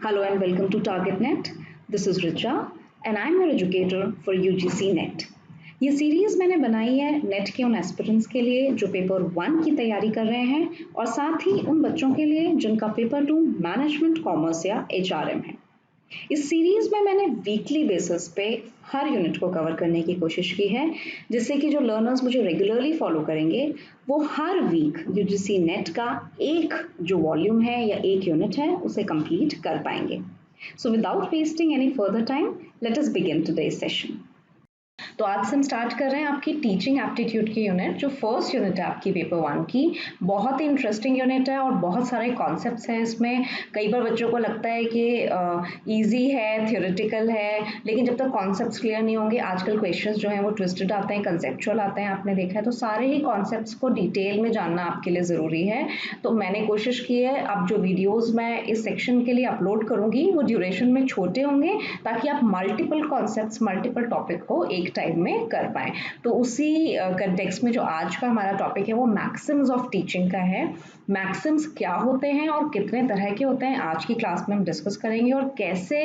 Hello and welcome to TargetNet. This is Richa and I'm your educator for UGC NET. ये series मैंने बनाई है net के उन एस्पिरेंट्स के लिए जो पेपर 1 की तैयारी कर रहे हैं और साथ ही उन बच्चों के लिए जिनका पेपर 2 मैनेजमेंट कॉमर्स या HRM है। इस सीरीज में मैंने वीकली बेसिस पे हर यूनिट को कवर करने की कोशिश की है जिससे कि जो लर्नर्स मुझे रेगुलरली फॉलो करेंगे वो हर वीक यूजीसी नेट का एक जो वॉल्यूम है या एक यूनिट है उसे कंप्लीट कर पाएंगे। So without wasting any further time let us begin today's session. तो आज से हम स्टार्ट कर रहे हैं आपकी टीचिंग एप्टीट्यूड की यूनिट जो फर्स्ट यूनिट है आपकी पेपर 1 की। बहुत ही इंटरेस्टिंग यूनिट है और बहुत सारे कॉन्सेप्ट्स हैं इसमें। कई बार बच्चों को लगता है कि इजी है, थियोरेटिकल है, लेकिन जब तक कॉन्सेप्ट्स क्लियर नहीं होंगे आजकल क्वेश्चंस जो हैं वो ट्विस्टेड आते हैं, कंसेप्चुअल आते हैं, आपने देखा है। तो सारे ही कॉन्सेप्ट्स को डिटेल में जानना आपके लिए ज़रूरी है। तो मैंने कोशिश की है अब जो वीडियोज़ मैं इस सेक्शन के लिए अपलोड करूँगी वो ड्यूरेशन में छोटे होंगे ताकि आप मल्टीपल कॉन्सेप्ट्स, मल्टीपल टॉपिक को एक टाइम में कर पाएं। तो उसी कंटेक्स्ट में जो आज का हमारा टॉपिक है वो मैक्सिम्स ऑफ टीचिंग का है। मैक्सिम्स क्या होते हैं और कितने तरह के होते हैं आज की क्लास में हम डिस्कस करेंगे और कैसे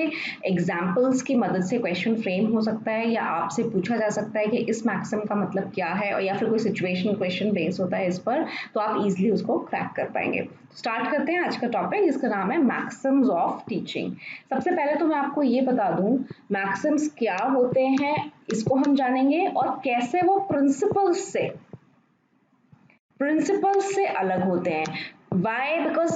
एग्जाम्पल्स की मदद से क्वेश्चन फ्रेम हो सकता है या आपसे पूछा जा सकता है कि इस मैक्सिम का मतलब क्या है और या फिर कोई सिचुएशनल क्वेश्चन बेस होता है इस पर, तो आप इजीली उसको क्रैक कर पाएंगे। स्टार्ट करते हैं आज का टॉपिक जिसका नाम है मैक्सिम्स ऑफ टीचिंग। सबसे पहले तो मैं आपको ये बता दूं मैक्सिम्स क्या होते हैं, इसको हम जानेंगे और कैसे वो प्रिंसिपल्स से अलग होते हैं। व्हाई? बिकॉज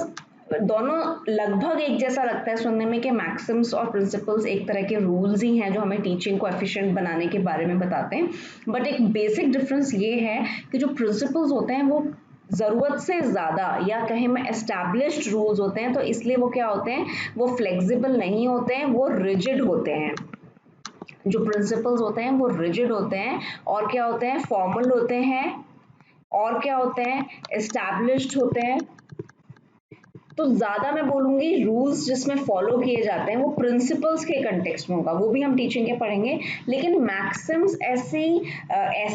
दोनों लगभग एक जैसा लगता है सुनने में कि मैक्सिम्स और प्रिंसिपल्स एक तरह के रूल्स ही हैं जो हमें टीचिंग को एफिशिएंट बनाने के बारे में बताते हैं। बट एक बेसिक डिफरेंस ये है कि जो प्रिंसिपल्स होते हैं वो ज़रूरत से ज़्यादा या कहें मैं एस्टैब्लिश्ड रूल्स होते हैं, तो इसलिए वो क्या होते हैं, वो फ्लेक्सिबल नहीं होते हैं, वो रिजिड होते हैं। जो प्रिंसिपल्स होते हैं वो रिजिड होते हैं और क्या होते हैं, फॉर्मल होते हैं और क्या होते हैं, एस्टैब्लिश्ड होते हैं। तो ज्यादा मैं बोलूंगी रूल्स जिसमें फॉलो किए जाते हैं वो प्रिंसिपल्स के कंटेक्स्ट में होगा, वो भी हम टीचिंग के पढ़ेंगे। लेकिन मैक्सिम्स ऐसी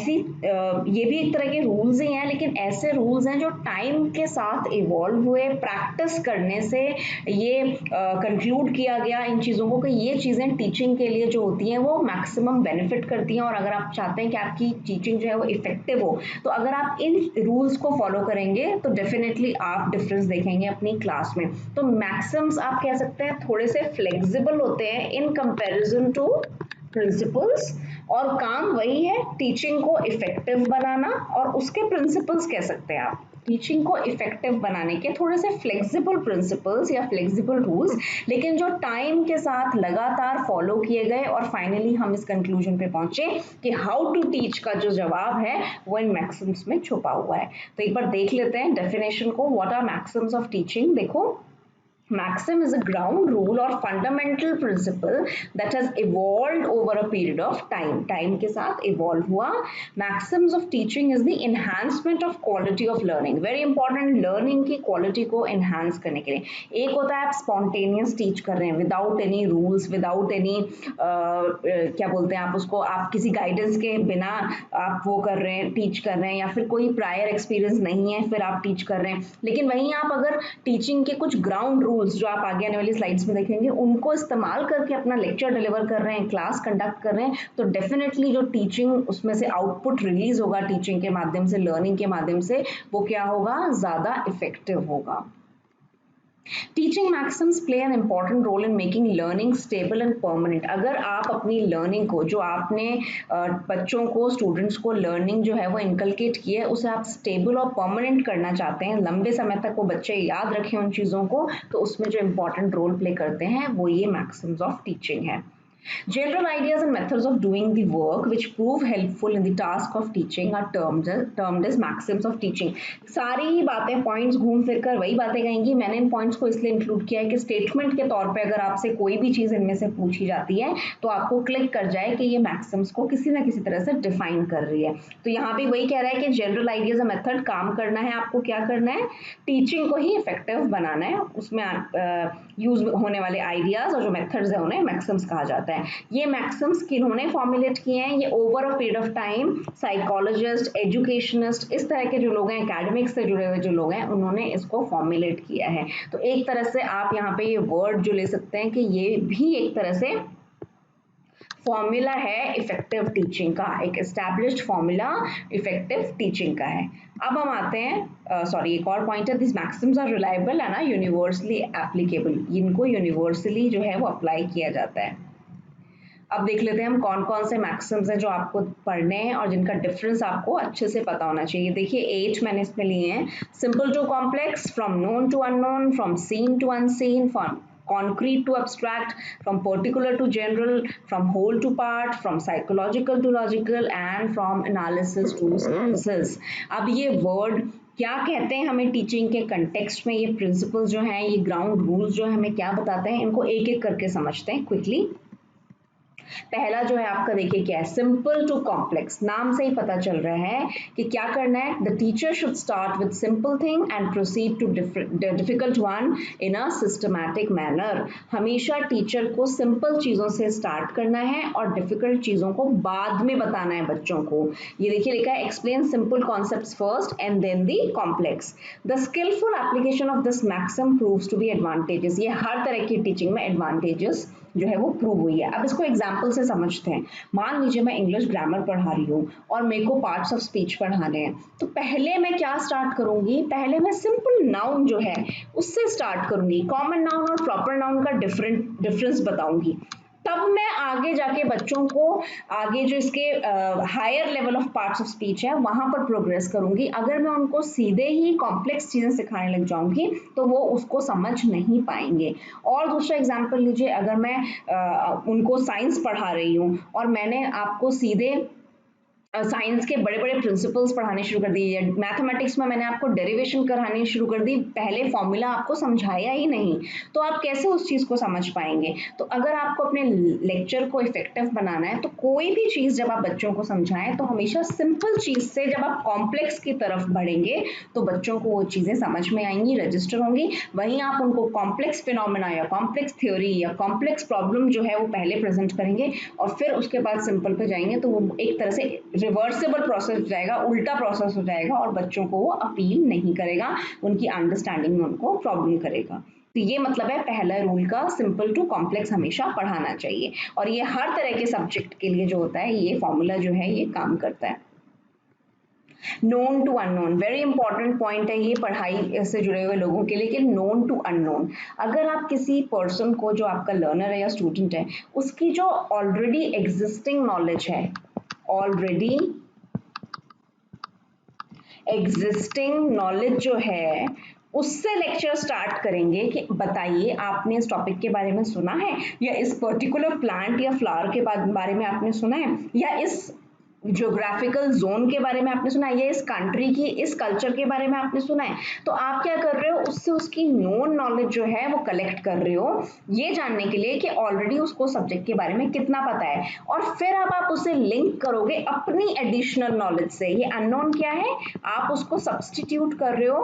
ये भी एक तरह के रूल्स ही हैं, लेकिन ऐसे रूल्स हैं जो टाइम के साथ इवॉल्व हुए, प्रैक्टिस करने से ये कंक्लूड किया गया इन चीज़ों को कि ये चीज़ें टीचिंग के लिए जो होती हैं वो मैक्सिमम बेनिफिट करती हैं। और अगर आप चाहते हैं कि आपकी टीचिंग जो है वो इफेक्टिव हो तो अगर आप इन रूल्स को फॉलो करेंगे तो डेफिनेटली आप डिफरेंस देखेंगे अपनी क्लास में। तो मैक्सिम्स आप कह सकते हैं थोड़े से फ्लेक्सिबल होते हैं इन कंपैरिजन टू प्रिंसिपल्स, और काम वही है टीचिंग को इफेक्टिव बनाना। और उसके प्रिंसिपल्स कह सकते हैं आप टीचिंग को इफेक्टिव बनाने के थोड़े से फ्लेक्सिबल प्रिंसिपल्स या फ्लेक्सिबल रूल्स, लेकिन जो टाइम के साथ लगातार फॉलो किए गए और फाइनली हम इस कंक्लूजन पे पहुंचे कि हाउ टू टीच का जो जवाब है वो इन मैक्सिम्स में छुपा हुआ है। तो एक बार देख लेते हैं डेफिनेशन को। What are maxims of teaching? देखो, maxim is a ground rule or fundamental principle that has evolved over a period of time. Time के साथ evolve हुआ। Maxims of teaching is the enhancement of quality of learning. Very important, learning की quality को enhance करने के लिए। एक होता है आप spontaneous teach कर रहे हैं without any rules, without any क्या बोलते हैं आप उसको, आप किसी guidance के बिना आप वो कर रहे हैं, teach कर रहे हैं, या फिर कोई prior experience नहीं है फिर आप teach कर रहे हैं। लेकिन वहीं आप अगर teaching के कुछ ground rules जो आप आगे आने वाली स्लाइड्स में देखेंगे उनको इस्तेमाल करके अपना लेक्चर डिलीवर कर रहे हैं, क्लास कंडक्ट कर रहे हैं, तो डेफिनेटली जो टीचिंग उसमें से आउटपुट रिलीज होगा टीचिंग के माध्यम से, लर्निंग के माध्यम से, वो क्या होगा, ज्यादा इफेक्टिव होगा। Teaching maxims play an important role in making learning stable and permanent. अगर आप अपनी लर्निंग को, जो आपने बच्चों को, स्टूडेंट्स को लर्निंग जो है वो इनकलकेट की है, उसे आप स्टेबल और परमानेंट करना चाहते हैं, लंबे समय तक वो बच्चे याद रखें उन चीज़ों को, तो उसमें जो इम्पॉर्टेंट रोल प्ले करते हैं वो ये मैक्सिम्स ऑफ टीचिंग है। General ideas and methods of doing the work which prove helpful in the task of teaching are termed as maxims of teaching. सारी ही बातें, पॉइंट्स घूम फिर कर वही बातें कहेंगी। मैंने इन पॉइंट्स को इसलिए इंक्लूड किया है कि स्टेटमेंट के तौर पे अगर आपसे कोई भी चीज़ इनमें से पूछी जाती है तो आपको क्लिक कर जाए कि ये मैक्सिम्स को किसी ना किसी तरह से डिफाइन कर रही है। तो यहाँ भी वही कह रहा है कि जनरल आइडियाज और मेथड काम करना है, आपको क्या करना है, टीचिंग को ही इफेक्टिव बनाना है। उसमें यूज होने वाले आइडियाज और जो मेथड्स है उन्हें मैक्सिम्स कहा जाता है। ये मैक्सिम्स किन्होंने फॉर्मुलेट किए हैं? ये over a period of time psychologist, educationist, इस तरह के जो लोग हैं, एकेडमिक्स से जुड़े हुए जो लोग हैं, उन्होंने इसको फॉर्मुलेट किया है। तो एक तरह से आप यहाँ पे ये वर्ड जो ले सकते हैं कि ये भी एक तरह से फॉर्मूला है इफेक्टिव टीचिंग का, एक एस्टैब्लिश्ड फॉर्मूला इफेक्टिव टीचिंग का है। अब हम आते हैं एक और पॉइंट है, this maxims are reliable and universally applicable, इनको यूनिवर्सली जो है वो अप्लाई किया जाता है। अब देख लेते हैं हम कौन कौन से मैक्सिम्स हैं जो आपको पढ़ने हैं और जिनका डिफरेंस आपको अच्छे से पता होना चाहिए। देखिए 8 मैंने इसमें लिए हैं। Simple to complex, from known to unknown, from seen to unseen, from concrete to abstract, from particular to general, from whole to part, from psychological to logical, and from analysis to synthesis। अब ये word क्या कहते हैं हमें teaching के context में, ये principles जो हैं, ये ग्राउंड रूल्स जो हमें क्या बताते हैं, इनको एक एक करके समझते हैं क्विकली। पहला जो है आपका देखिए क्या है, सिंपल टू कॉम्प्लेक्स। नाम से ही पता चल रहा है कि क्या करना है, the teacher should start with simple thing and proceed to difficult one in a systematic manner. हमेशा टीचर को सिंपल चीजों से स्टार्ट करना है और डिफिकल्ट चीजों को बाद में बताना है बच्चों को। ये देखिए लिखा है, explain simple concepts first and then the complex. The skilful application of this maxim proves to be advantages. ये हर तरह की टीचिंग में एडवांटेजेस जो है वो प्रूव हुई है। अब इसको एग्जाम्पल से समझते हैं। मान लीजिए मैं इंग्लिश ग्रामर पढ़ा रही हूँ और मेरे को पार्ट्स ऑफ स्पीच पढ़ाने हैं, तो पहले मैं क्या स्टार्ट करूंगी, पहले मैं सिंपल नाउन जो है उससे स्टार्ट करूंगी, कॉमन नाउन और प्रॉपर नाउन का डिफरेंस बताऊंगी। तब मैं आगे जाके बच्चों को आगे जो इसके higher level of parts of speech है वहां पर प्रोग्रेस करूंगी। अगर मैं उनको सीधे ही कॉम्प्लेक्स चीजें सिखाने लग जाऊंगी तो वो उसको समझ नहीं पाएंगे। और दूसरा एग्जांपल लीजिए, अगर मैं उनको साइंस पढ़ा रही हूँ और मैंने आपको सीधे साइंस के बड़े बड़े प्रिंसिपल्स पढ़ाने शुरू कर दिए, मैथमेटिक्स में मैंने आपको डेरिवेशन करानी शुरू कर दी, पहले फॉर्मूला आपको समझाया ही नहीं, तो आप कैसे उस चीज को समझ पाएंगे। तो अगर आपको अपने लेक्चर को इफेक्टिव बनाना है तो कोई भी चीज जब आप बच्चों को समझाएं तो हमेशा सिंपल चीज से जब आप कॉम्प्लेक्स की तरफ बढ़ेंगे तो बच्चों को वो चीजें समझ में आएंगी, रजिस्टर होंगी। वहीं आप उनको कॉम्प्लेक्स फिनोमेना या कॉम्प्लेक्स थ्योरी या कॉम्प्लेक्स प्रॉब्लम जो है वो पहले प्रेजेंट करेंगे और फिर उसके बाद सिंपल पे जाएंगे, तो वो एक तरह से रिवर्सिबल प्रोसेस हो जाएगा, उल्टा प्रोसेस हो जाएगा और बच्चों को वो अपील नहीं करेगा, उनकी अंडरस्टैंडिंग में उनको प्रॉब्लम करेगा। तो ये मतलब है पहला रूल का, सिंपल टू कॉम्प्लेक्स हमेशा पढ़ाना चाहिए। और ये हर तरह के सब्जेक्ट के लिए जो होता है ये फॉर्मूला जो है ये काम करता है। Known to unknown, very important point है ये पढ़ाई से जुड़े हुए लोगों के लिए कि नोन टू अननोन। अगर आप किसी पर्सन को, जो आपका लर्नर है या स्टूडेंट है, उसकी जो ऑलरेडी एग्जिस्टिंग नॉलेज है, ऑलरेडी एग्जिस्टिंग नॉलेज जो है उससे लेक्चर स्टार्ट करेंगे कि बताइए आपने इस टॉपिक के बारे में सुना है, या इस पर्टिकुलर प्लांट या फ्लावर के बारे में आपने सुना है, या इस ज्योग्राफिकल जोन के बारे में आपने सुना है, या इस कंट्री की इस कल्चर के बारे में आपने सुना है। तो आप क्या कर रहे हो, उससे उसकी नोन नॉलेज जो है वो कलेक्ट कर रहे हो, ये जानने के लिए कि ऑलरेडी उसको सब्जेक्ट के बारे में कितना पता है। और फिर अब आप उसे लिंक करोगे अपनी एडिशनल नॉलेज से। ये अननोन क्या है, आप उसको सब्सटीट्यूट कर रहे हो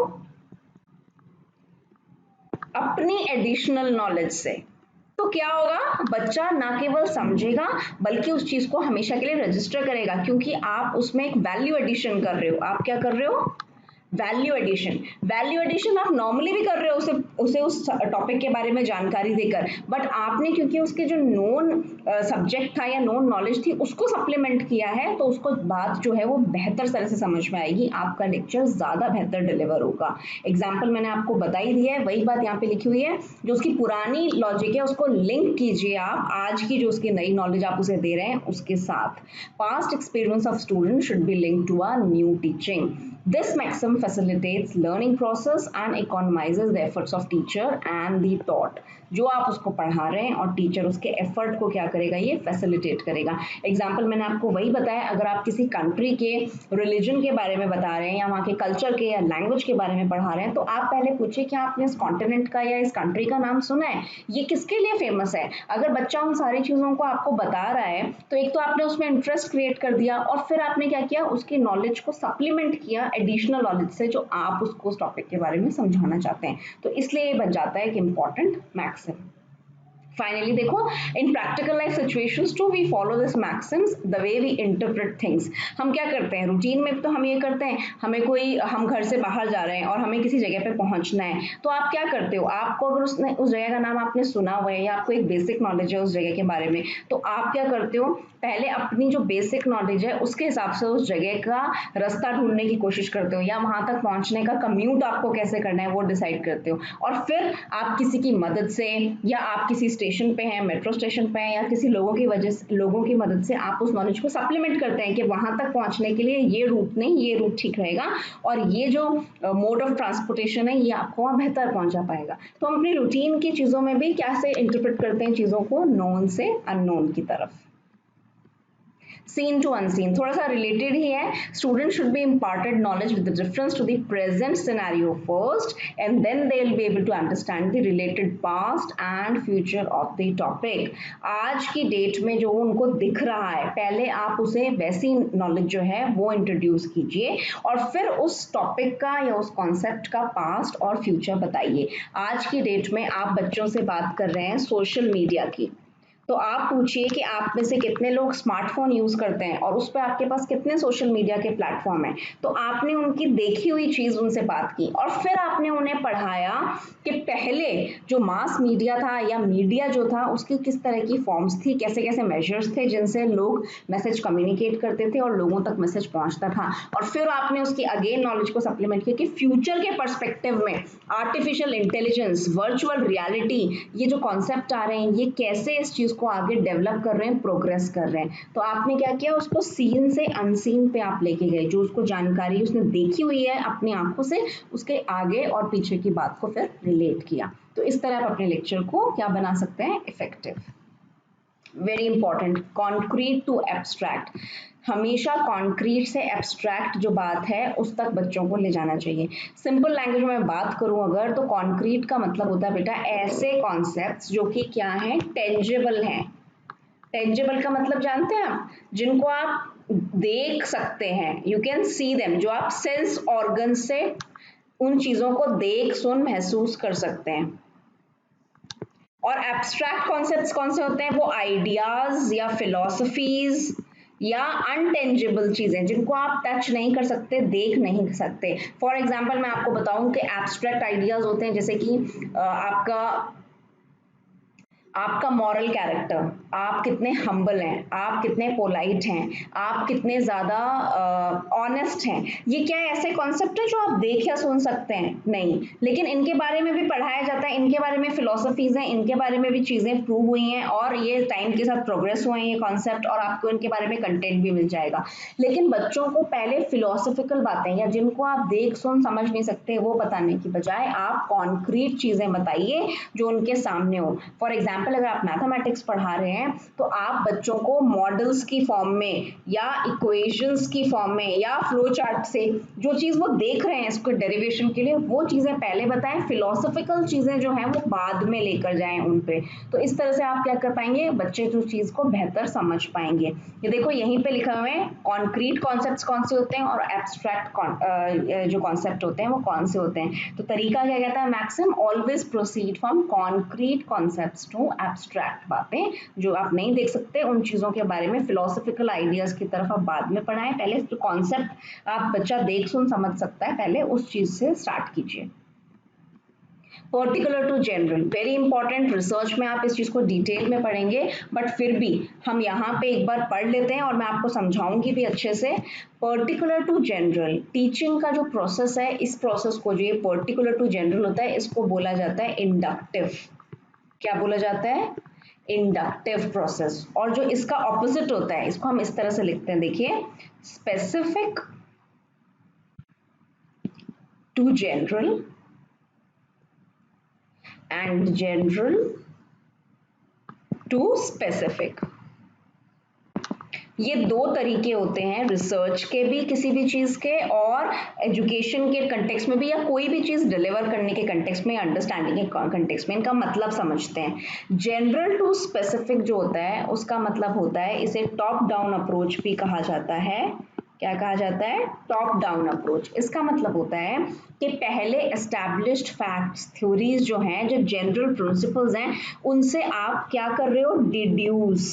अपनी एडिशनल नॉलेज से। तो क्या होगा, बच्चा ना केवल समझेगा बल्कि उस चीज को हमेशा के लिए रजिस्टर करेगा, क्योंकि आप उसमें एक वैल्यू एडिशन कर रहे हो। आप क्या कर रहे हो, वैल्यू एडिशन। वैल्यू एडिशन आप नॉर्मली भी कर रहे हो उसे उस टॉपिक के बारे में जानकारी देकर, बट आपने क्योंकि उसके जो नोन सब्जेक्ट था या नोन नॉलेज थी उसको सप्लीमेंट किया है, तो उसको बात जो है वो बेहतर तरह से समझ में आएगी, आपका लेक्चर ज्यादा बेहतर डिलीवर होगा। एग्जाम्पल मैंने आपको बता ही दिया है, वही बात यहाँ पे लिखी हुई है, जो उसकी पुरानी लॉजिक है उसको लिंक कीजिए आप आज की जो उसकी नई नॉलेज आप उसे दे रहे हैं उसके साथ। Past experience of student should be linked to a new teaching. This maxim facilitates learning process and economizes the efforts of teacher and the taught। जो आप उसको पढ़ा रहे हैं और टीचर उसके एफर्ट को क्या करेगा, ये फैसिलिटेट करेगा। एग्जाम्पल मैंने आपको वही बताया, अगर आप किसी कंट्री के रिलीजन के बारे में बता रहे हैं या वहाँ के कल्चर के या लैंग्वेज के बारे में पढ़ा रहे हैं, तो आप पहले पूछिए कि आपने इस कॉन्टिनेंट का या इस कंट्री का नाम सुना है, ये किसके लिए फेमस है। अगर बच्चा उन सारी चीजों को आपको बता रहा है तो एक तो आपने उसमें इंटरेस्ट क्रिएट कर दिया और फिर आपने क्या किया, उसकी नॉलेज को सप्लीमेंट किया एडिशनल नॉलेज से जो आप उसको उस टॉपिक के बारे में समझाना चाहते हैं। तो इसलिए ये बन जाता है एक इम्पॉर्टेंट मैक्सिम। Finally, देखो in practical life situations too we follow this maxims the way we interpret things। हम क्या करते हैं रूटीन में तो हम ये करते हैं, हम घर से बाहर जा रहे हैं और हमें किसी जगह पे पहुंचना है, तो आप क्या करते हो, आपको अगर उस जगह का नाम आपने सुना हुआ है या आपको एक बेसिक नॉलेज है उस जगह के बारे में, तो आप क्या करते हो, पहले अपनी जो बेसिक नॉलेज है उसके हिसाब से उस जगह का रास्ता ढूंढने की कोशिश करते हो या वहां तक पहुंचने का कम्यूट आपको कैसे करना है वो डिसाइड करते हो, और फिर आप किसी की मदद से या आप किसी स्टेशन पे हैं, मेट्रो स्टेशन पे हैं या किसी लोगों की मदद से आप उस नॉलेज को सप्लीमेंट करते हैं कि वहां तक पहुंचने के लिए ये रूट नहीं, ये रूट ठीक रहेगा और ये जो मोड ऑफ ट्रांसपोर्टेशन है ये आपको वहां बेहतर पहुंचा पाएगा। तो हम अपनी रूटीन की चीजों में भी कैसे इंटरप्रेट करते हैं चीजों को, नोन से अननोन की तरफ। सीन टू अनसीन थोड़ा सा रिलेटेड ही है। Student should be imparted knowledge with reference to the present scenario first and then they will be able to understand the related past and future of the topic. आज की date में जो उनको दिख रहा है पहले आप उसे वैसी नॉलेज जो है वो इंट्रोड्यूस कीजिए और फिर उस टॉपिक का या उस कॉन्सेप्ट का पास्ट और फ्यूचर बताइए। आज की डेट में आप बच्चों से बात कर रहे हैं सोशल मीडिया की, तो आप पूछिए कि आप में से कितने लोग स्मार्टफोन यूज करते हैं और उस पर आपके पास कितने सोशल मीडिया के प्लेटफॉर्म हैं। तो आपने उनकी देखी हुई चीज उनसे बात की और फिर आपने उन्हें पढ़ाया कि पहले जो मास मीडिया था या मीडिया जो था उसकी किस तरह की फॉर्म्स थी, कैसे कैसे मेजर्स थे जिनसे लोग मैसेज कम्युनिकेट करते थे और लोगों तक मैसेज पहुंचता था, और फिर आपने उसकी अगेन नॉलेज को सप्लीमेंट किया कि फ्यूचर के पर्सपेक्टिव में आर्टिफिशियल इंटेलिजेंस, वर्चुअल रियलिटी, ये जो कॉन्सेप्ट आ रहे हैं ये कैसे इस चीज को आगे डेवलप कर रहे हैं, प्रोग्रेस कर रहे हैं। तो आपने क्या किया, उसको सीन से अनसीन पे आप लेके गए, जो उसको जानकारी उसने देखी हुई है अपनी आंखों से उसके आगे और पीछे की बात को फिर रिलेट किया। तो इस तरह आप अपने लेक्चर को क्या बना सकते हैं, effective. Very important, concrete to abstract, हमेशा कॉन्क्रीट से एब्स्ट्रैक्ट जो बात है उस तक बच्चों को ले जाना चाहिए। सिंपल लैंग्वेज में बात करूं अगर, तो कॉन्क्रीट का मतलब होता है बेटा ऐसे कॉन्सेप्ट्स जो कि क्या है, टेंजिबल हैं। टेंजिबल का मतलब जानते हैं आप, जिनको आप देख सकते हैं, यू कैन सी देम, जो आप सेंस ऑर्गन से उन चीजों को देख सुन महसूस कर सकते हैं। और एब्स्ट्रैक्ट कॉन्सेप्ट्स कौन से होते हैं, वो आइडियाज या फिलॉसफीज या अनटेंजिबल चीजें जिनको आप टच नहीं कर सकते, देख नहीं सकते। फॉर एग्जाम्पल मैं आपको बताऊं कि एब्स्ट्रैक्ट आइडियाज होते हैं जैसे कि आपका मॉरल कैरेक्टर, आप कितने हम्बल हैं, आप कितने पोलाइट हैं, आप कितने ज़्यादा ऑनेस्ट हैं, ये क्या है, ऐसे कॉन्सेप्ट है जो आप देख या सुन सकते हैं नहीं, लेकिन इनके बारे में भी पढ़ाया जाता है, इनके बारे में फिलोसफीज हैं, इनके बारे में भी चीज़ें प्रूव हुई हैं और ये टाइम के साथ प्रोग्रेस हुए हैं ये कॉन्सेप्ट, और आपको इनके बारे में कंटेंट भी मिल जाएगा। लेकिन बच्चों को पहले फिलोसफिकल बातें या जिनको आप देख सुन समझ नहीं सकते वो बताने की बजाय आप कॉन्क्रीट चीज़ें बताइए जो उनके सामने हो। फॉर एग्जाम्पल अगर आप मैथमेटिक्स पढ़ा रहे हैं तो आप बच्चों को मॉडल्स की फॉर्म में या इक्वेशंस की फॉर्म में या फ्लो चार्ट से जो चीज वो देख रहे हैं इसको डेरिवेशन के लिए, वो चीजें पहले बताएं, फिलोसफिकल चीजें जो हैं वो बाद में लेकर जाएं उन पे। तो इस तरह से आप क्या कर पाएंगे, बच्चे जो चीज को बेहतर समझ पाएंगे। ये देखो यहीं पे लिखा हुआ है कॉन्क्रीट कॉन्सेप्ट्स कौन से होते हैं और एब्स्ट्रैक्ट जो कॉन्सेप्ट होते हैं वो कौन से होते हैं। तो तरीका क्या कहता है, maxim always proceed from concrete concepts to abstract बातें जो आप नहीं देख सकते उन चीजों के बारे में, फिलोसफिकल आइडियाज की तरफ आप बाद में पढ़ाएं, पहले जो कॉन्सेप्ट आप बच्चा देख सुन समझ सकता है पहले उस चीज से स्टार्ट कीजिए। Particular to general, very important, research में आप इस चीज को डिटेल में पढ़ेंगे बट फिर भी हम यहाँ पे एक बार पढ़ लेते हैं और मैं आपको समझाऊंगी भी अच्छे से। पर्टिकुलर टू जनरल टीचिंग का जो प्रोसेस है, इस प्रोसेस को जो ये पर्टिकुलर टू जनरल होता है इसको बोला जाता है इंडक्टिव। क्या बोला जाता है, इंडक्टिव प्रोसेस। और जो इसका ऑपोजिट होता है इसको हम इस तरह से लिखते हैं, देखिए, specific to general and general to specific. ये दो तरीके होते हैं रिसर्च के भी, किसी भी चीज के, और एजुकेशन के कंटेक्स्ट में भी या कोई भी चीज डिलीवर करने के कंटेक्स्ट में, अंडरस्टैंडिंग के कंटेक्स्ट में इनका मतलब समझते हैं। जनरल टू स्पेसिफिक जो होता है उसका मतलब होता है, इसे टॉप डाउन अप्रोच भी कहा जाता है, क्या कहा जाता है, टॉप डाउन अप्रोच। इसका मतलब होता है कि पहले एस्टैब्लिश्ड फैक्ट्स, थ्योरीज जो हैं, जो जनरल प्रिंसिपल्स हैं, उनसे आप क्या कर रहे हो, deduce.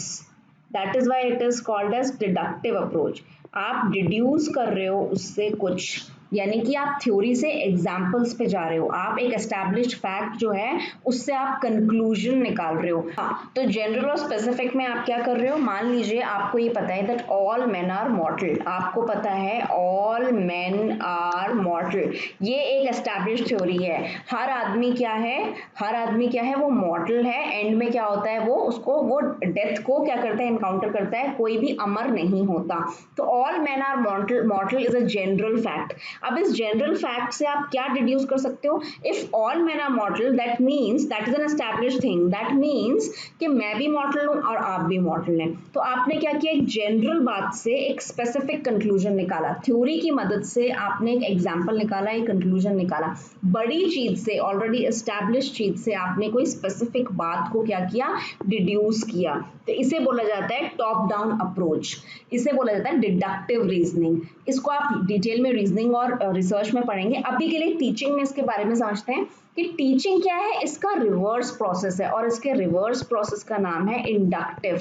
That is why it is called as deductive approach. आप डिड्यूस कर रहे हो उससे कुछ, यानी कि आप थ्योरी से एग्जाम्पल्स पे जा रहे हो, आप एक एस्टैब्लिश्ड फैक्ट जो है उससे आप कंक्लूजन निकाल रहे हो। हाँ, तो जनरल और स्पेसिफिक में आप क्या कर रहे हो, मान लीजिए आपको ये पता है that all men are mortal, आपको पता है ऑल मेन आर मॉर्टल, ये एक एस्टैब्लिश्ड थ्योरी है। हर आदमी क्या है, हर आदमी क्या है, वो मॉर्टल है। एंड में क्या होता है, वो उसको वो डेथ को क्या करता है, एनकाउंटर करता है, कोई भी अमर नहीं होता। तो all men are mortal, mortal is a general fact. अब इस जनरल फैक्ट से आप क्या डिड्यूस कर सकते हो, if all men are mortal that means that is an established thing, that means कि मैं भी मॉर्टल हूं और आप भी मॉर्टल हैं। तो आपने क्या किया, एक जनरल बात से एक स्पेसिफिक कंक्लूजन निकाला, थ्योरी की मदद से आपने एक एग्जाम्पल निकाला, एक कंक्लूजन निकाला। बड़ी चीज से, ऑलरेडी एस्टैब्लिश्ड चीज से आपने कोई स्पेसिफिक बात को क्या किया, डिड्यूस किया। तो इसे बोला जाता है टॉप डाउन अप्रोच, इसे बोला जाता है डिडक्टिव रीजनिंग। इसको आप डिटेल में रीजनिंग और रिसर्च में पढ़ेंगे। अभी के लिए टीचिंग में इसके बारे में समझते हैं कि टीचिंग क्या है, इसका रिवर्स प्रोसेस है, और इसके रिवर्स प्रोसेस का नाम है इंडक्टिव।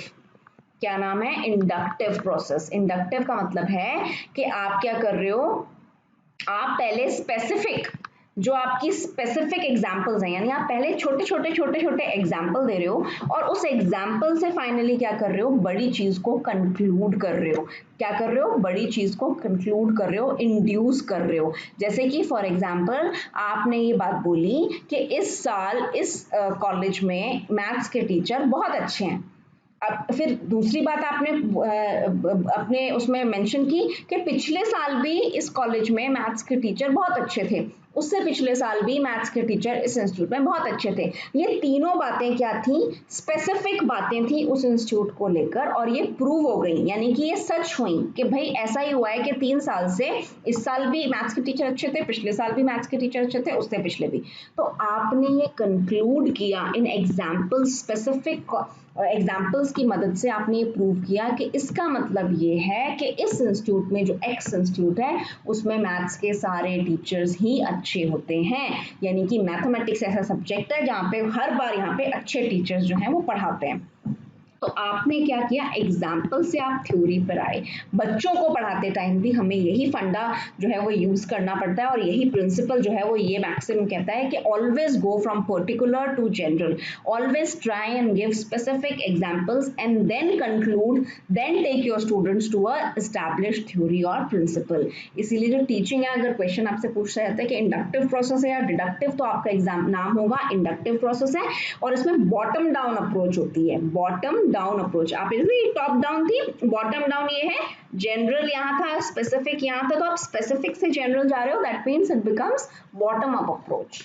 क्या नाम है, इंडक्टिव प्रोसेस। इंडक्टिव का मतलब है कि आप क्या कर रहे हो, आप पहले स्पेसिफिक, जो आपकी स्पेसिफिक एग्जाम्पल्स हैं, यानी आप पहले छोटे छोटे छोटे छोटे एग्जाम्पल दे रहे हो, और उस एग्जाम्पल से फाइनली क्या कर रहे हो, बड़ी चीज को कंक्लूड कर रहे हो। क्या कर रहे हो, बड़ी चीज को कंक्लूड कर रहे हो, इंड्यूस कर रहे हो। जैसे कि फॉर एग्जाम्पल आपने ये बात बोली कि इस साल इस कॉलेज में मैथ्स के टीचर बहुत अच्छे हैं। अब फिर दूसरी बात आपने अपने उसमें मेंशन की कि पिछले साल भी इस कॉलेज में मैथ्स के टीचर बहुत अच्छे थे, उससे पिछले साल भी मैथ्स के टीचर इस इंस्टीट्यूट में बहुत अच्छे थे। ये तीनों बातें क्या थी, स्पेसिफिक बातें थी उस इंस्टीट्यूट को लेकर, और ये प्रूव हो गई, यानी कि ये सच हुई कि भाई ऐसा ही हुआ है कि 3 साल से, इस साल भी मैथ्स के टीचर अच्छे थे, पिछले साल भी मैथ्स के टीचर अच्छे थे, उससे पिछले भी। तो आपने ये कंक्लूड किया इन एग्जाम्पल, स्पेसिफिक एग्जाम्पल्स की मदद से आपने ये प्रूव किया कि इसका मतलब ये है कि इस इंस्टीट्यूट में, जो एक्स इंस्टीट्यूट है, उसमें मैथ्स के सारे टीचर्स ही अच्छे होते हैं। यानी कि मैथमेटिक्स ऐसा सब्जेक्ट है जहाँ पे हर बार यहाँ पे अच्छे टीचर्स जो हैं वो पढ़ाते हैं। तो आपने क्या किया, एग्जाम्पल से आप थ्योरी पर आए। बच्चों को पढ़ाते टाइम भी हमें यही फंडा जो है वो यूज करना पड़ता है, और यही प्रिंसिपल जो है वो ये मैक्सिमम कहता है कि always go from particular to general, always try and give specific examples and then conclude, then take your students to a established theory और प्रिंसिपल। इसीलिए जो टीचिंग है, अगर क्वेश्चन आपसे पूछा जाता है कि इंडक्टिव प्रोसेस है या डिडक्टिव, तो आपका एग्जाम नाम होगा इंडक्टिव प्रोसेस है, और इसमें बॉटम डाउन अप्रोच होती है, बॉटम डाउन अप्रोच। आप टॉप डाउन थी, बॉटम डाउन ये है, जनरल यहाँ था, स्पेसिफिक यहाँ था, तो आप स्पेसिफिक से जनरल जा रहे हो, that means it becomes bottom up approach.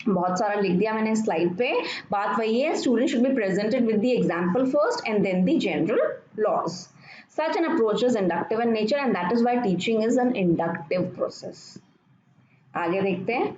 बहुत सारा लिख दिया मैंने स्लाइड पे, बात वही है, student should be presented with the example first and then the general laws. Such an approach is inductive in nature and that is why teaching is an inductive process. आगे देखते हैं,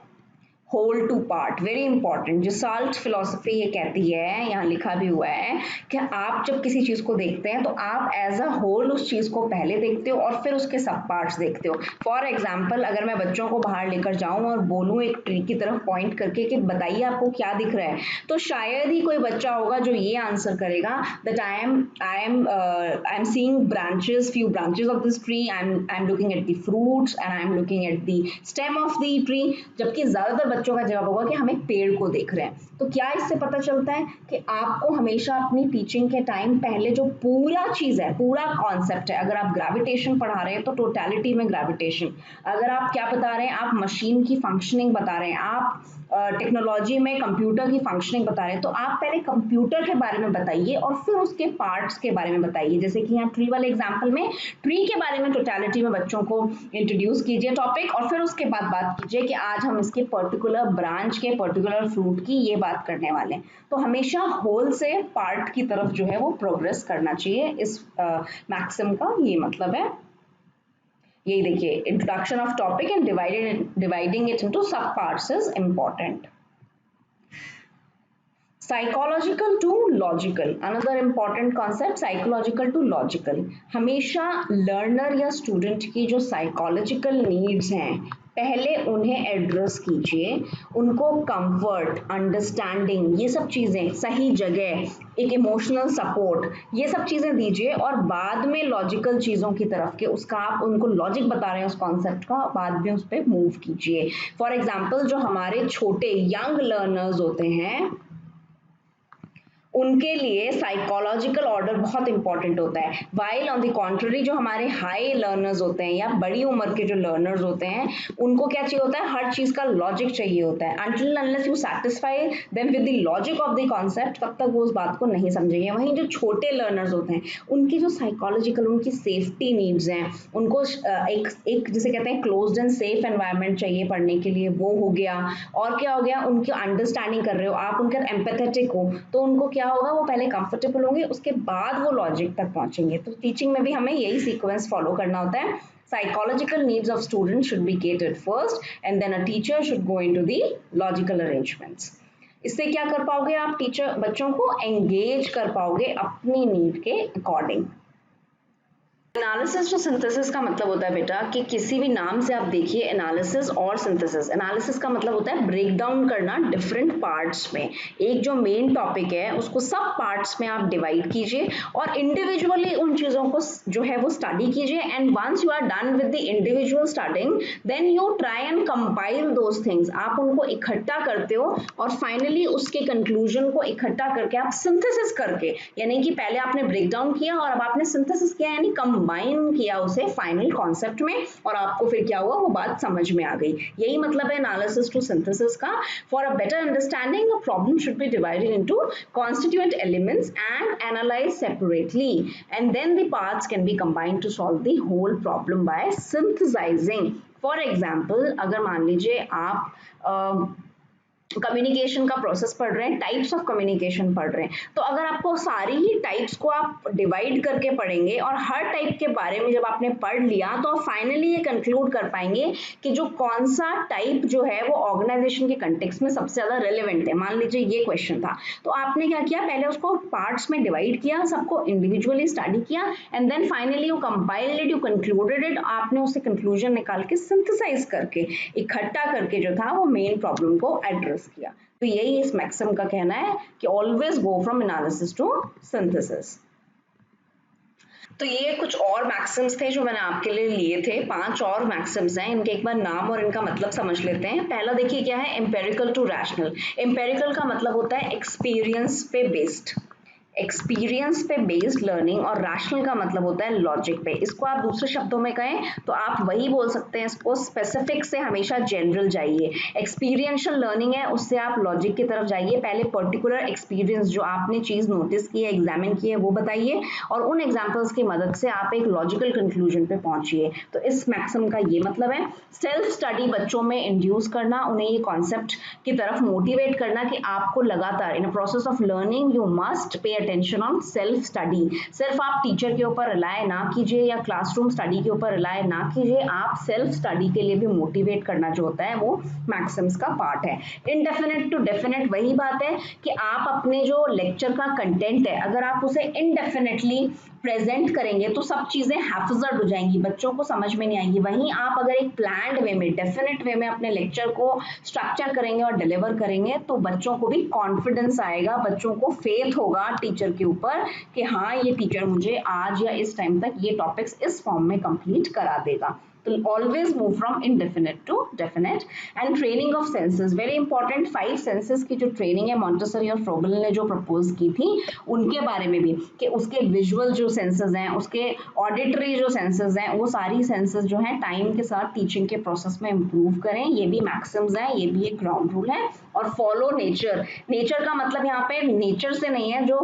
whole to part, very important. जो साल्ट philosophy ये कहती है, यहाँ लिखा भी हुआ है कि आप जब किसी चीज को देखते हैं तो आप एज अ होल उस चीज को पहले देखते हो और फिर उसके सब पार्ट्स देखते हो। फॉर एग्जाम्पल, अगर मैं बच्चों को बाहर लेकर जाऊं और बोलूं एक ट्री की तरफ पॉइंट करके कि बताइए आपको क्या दिख रहा है, तो शायद ही कोई बच्चा होगा जो ये आंसर करेगा that I am seeing branches, few branches of this tree, I'm looking at the fruits and I'm looking at the stem of the tree। जबकि ज्यादातर बच्चों का जवाब होगा कि हम एक पेड़ को देख रहे हैं। तो क्या इससे पता चलता है कि आपको हमेशा अपनी टीचिंग के टाइम पहले जो पूरा चीज है, पूरा कॉन्सेप्ट है, अगर आप ग्रेविटेशन पढ़ा रहे हैं तो टोटलिटी में ग्रेविटेशन, अगर आप क्या बता रहे हैं, आप मशीन की फंक्शनिंग बता रहे हैं, आप टेक्नोलॉजी में कंप्यूटर की फंक्शनिंग बता रहे हैं, तो आप पहले कंप्यूटर के बारे में बताइए और फिर उसके पार्ट्स के बारे में बताइए। जैसे कि यहाँ ट्री वाले एग्जाम्पल में ट्री के बारे में टोटलिटी में बच्चों को इंट्रोड्यूस कीजिए टॉपिक, और फिर उसके बाद बात कीजिए कि आज हम इसके पर्टिकुलर ब्रांच के, पर्टिकुलर फ्रूट की ये बात करने वाले हैं। तो हमेशा होल से पार्ट की तरफ जो है वो प्रोग्रेस करना चाहिए, इस मैक्सिम का ये मतलब है। यही देखिए, introduction of topic and dividing it into sub parts is important. Psychological to logical, another important concept, psychological to logical. हमेशा लर्नर या स्टूडेंट की जो साइकोलॉजिकल नीड्स हैं पहले उन्हें एड्रेस कीजिए, उनको कंफर्ट, अंडरस्टैंडिंग, ये सब चीज़ें, सही जगह, एक इमोशनल सपोर्ट, ये सब चीज़ें दीजिए और बाद में लॉजिकल चीज़ों की तरफ के उसका आप उनको लॉजिक बता रहे हैं उस कॉन्सेप्ट का, बाद में उस पर मूव कीजिए। फॉर एग्जाम्पल जो हमारे छोटे यंग लर्नर्स होते हैं उनके लिए साइकोलॉजिकल ऑर्डर बहुत इंपॉर्टेंट होता है, वाइल ऑन द कॉन्ट्ररी जो हमारे हाई लर्नर्स होते हैं या बड़ी उम्र के जो लर्नर्स होते हैं उनको क्या चाहिए होता है, हर चीज का लॉजिक चाहिए होता है। Until unless you satisfy them with the logic of the concept तब तक वो उस बात को नहीं समझेंगे। वहीं जो छोटे लर्नर्स होते हैं उनकी जो साइकोलॉजिकल, उनकी सेफ्टी नीड्स हैं, उनको एक जिसे कहते हैं क्लोज्ड एंड सेफ एनवायरनमेंट चाहिए पढ़ने के लिए, वो हो गया। और क्या हो गया, उनकी अंडरस्टैंडिंग कर रहे हो आप, उनके एम्पैथेटिक हो तो उनको क्या होगा, वो पहले कंफर्टेबल होंगे उसके बाद वो लॉजिक तक पहुंचेंगे। तो टीचिंग में भी हमें यही सीक्वेंस फॉलो करना होता है। Psychological needs of students should be catered first and then a teacher should go into the logical arrangements. इससे क्या कर पाओगे आप, टीचर बच्चों को एंगेज कर पाओगे अपनी नीड के अकॉर्डिंग। एनालिसिस टू सिंथेसिस का मतलब होता है बेटा कि किसी भी नाम से आप देखिए एनालिसिस और सिंथेसिस। एनालिसिस का मतलब होता है ब्रेक डाउन करना डिफरेंट पार्ट्स में। एक जो मेन टॉपिक है उसको सब पार्ट्स में आप डिवाइड कीजिए और इंडिविजुअली उन चीजों को जो है वो स्टडी कीजिए। And once you are done with the individual studying then you try and compile those things. आप उनको इकट्ठा करते हो और फाइनली उसके कंक्लूजन को इकट्ठा करके आप सिंथेसिस करके, यानी कि पहले आपने ब्रेक डाउन किया और अब आपने सिंथेसिस किया, यानी कंबाइन किया उसे फाइनल कॉन्सेप्ट में, और आपको फिर क्या हुआ, वो बात समझ में आ गई। यही मतलब है एनालिसिस टू सिंथेसिस का। For a better understanding a problem should be divided into constituent elements and analyzed separately, and then the parts can be combined to solve the whole problem by synthesizing. For example, अगर मान लीजिए आप communication का process पढ़ रहे हैं, types of communication पढ़ रहे हैं, तो अगर आपको सारी ही टाइप्स को आप डिवाइड करके पढ़ेंगे और हर टाइप के बारे में जब आपने पढ़ लिया तो आप फाइनली ये कंक्लूड कर पाएंगे कि जो कौन सा टाइप जो है वो ऑर्गेनाइजेशन के कंटेक्स्ट में सबसे ज्यादा रेलेवेंट है। मान लीजिए ये क्वेश्चन था तो आपने क्या किया, पहले उसको पार्ट्स में डिवाइड किया, सबको इंडिविजुअली स्टडी किया and then finally you compiled it, you concluded it, आपने उससे कंक्लूजन निकाल के सिंथेसाइज करके इकट्ठा करके जो था वो मेन प्रॉब्लम को एड्रेस किया। तो यही इस मैक्सिम का कहना है कि always go from analysis to synthesis. तो ये कुछ और मैक्सिम्स थे जो मैंने आपके लिए लिए थे, 5 और मैक्सिम्स हैं, इनके एक बार नाम और इनका मतलब समझ लेते हैं। पहला देखिए क्या है, एम्पेरिकल टू रैशनल। एम्पेरिकल का मतलब होता है एक्सपीरियंस पे बेस्ड, एक्सपीरियंस पे बेस्ड लर्निंग, और रैशनल का मतलब होता है लॉजिक पे। इसको आप दूसरे शब्दों में कहें तो आप वही बोल सकते हैं, इसको स्पेसिफिक से हमेशा जनरल जाइए। एक्सपीरियंशियल लर्निंग है उससे आप लॉजिक की तरफ जाइए, पहले पर्टिकुलर एक्सपीरियंस जो आपने चीज नोटिस की है, एग्जामिन की है, वो बताइए और उन एग्जाम्पल्स की मदद से आप एक लॉजिकल कंक्लूजन पे पहुंचिए। तो इस मैक्सिम का ये मतलब है। सेल्फ स्टडी बच्चों में इंड्यूस करना, उन्हें ये कॉन्सेप्ट की तरफ मोटिवेट करना कि आपको लगातार in process of learning you must pay attention on self study. सिर्फ आप टीचर के ऊपर रिलाय ना कीजिए या क्लासरूम स्टडी के ऊपर रिलाय ना कीजिए, आप सेल्फ स्टडी के लिए भी मोटिवेट करना जो होता है वो मैक्सिम्स का पार्ट है। इनडेफिनेट टू डेफिनेट वही बात है कि आप अपने जो लेक्चर का कंटेंट है अगर आप उसे इनडेफिनेटली प्रेजेंट करेंगे तो सब चीजें हैफजर्ड हो जाएंगी, बच्चों को समझ में नहीं आएंगी। वहीं आप अगर एक प्लान्ड वे में, डेफिनेट वे में अपने लेक्चर को स्ट्रक्चर करेंगे और डिलीवर करेंगे तो बच्चों को भी कॉन्फिडेंस आएगा, बच्चों को फेथ होगा टीचर के ऊपर कि हाँ ये टीचर मुझे आज या इस टाइम तक ये टॉपिक्स इस फॉर्म में कंप्लीट करा देगा। तो always move from indefinite to definite. And training of senses very important. 5 senses की जो ट्रेनिंग है मॉन्टेसरी और फ्रोबेल ने जो प्रपोज की थी उनके बारे में भी, कि उसके विजुअल जो सेंसेस हैं, उसके ऑडिटरी जो सेंसेस हैं, वो सारी सेंसेस जो हैं टाइम के साथ टीचिंग के प्रोसेस में इंप्रूव करें। ये भी मैक्सिम्स है, ये भी एक ग्राउंड रूल है। और फॉलो नेचर। नेचर का मतलब यहाँ पे नेचर से नहीं है, जो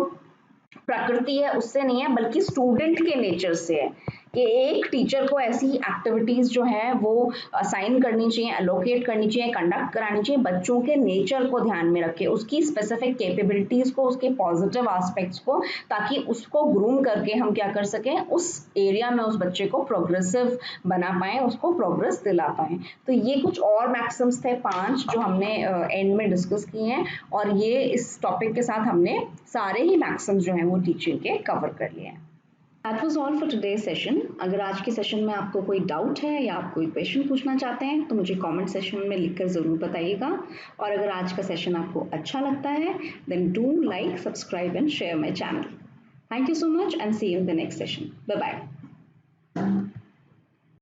प्रकृति है उससे नहीं है, बल्कि स्टूडेंट के नेचर से है कि एक टीचर को ऐसी एक्टिविटीज जो है वो असाइन करनी चाहिए, एलोकेट करनी चाहिए, कंडक्ट करानी चाहिए बच्चों के नेचर को ध्यान में रख के, उसकी स्पेसिफिक कैपेबिलिटीज को, उसके पॉजिटिव एस्पेक्ट्स को, ताकि उसको ग्रूम करके हम क्या कर सकें, उस एरिया में उस बच्चे को प्रोग्रेसिव बना पाए, उसको प्रोग्रेस दिला पाए। तो ये कुछ और मैक्सिम्स थे 5 जो हमने एंड में डिस्कस किए हैं, और ये इस टॉपिक के साथ हमने सारे ही मैक्सिम्स जो हैं वो टीचिंग के कवर कर लिए हैं। That was all for today's session. अगर आज के सेशन में आपको कोई डाउट है या आप कोई क्वेश्चन पूछना चाहते हैं तो मुझे कमेंट सेक्शन में लिखकर ज़रूर बताइएगा। और अगर आज का सेशन आपको अच्छा लगता है then do like, subscribe and share my channel. Thank you so much and see you in the next session. Bye bye.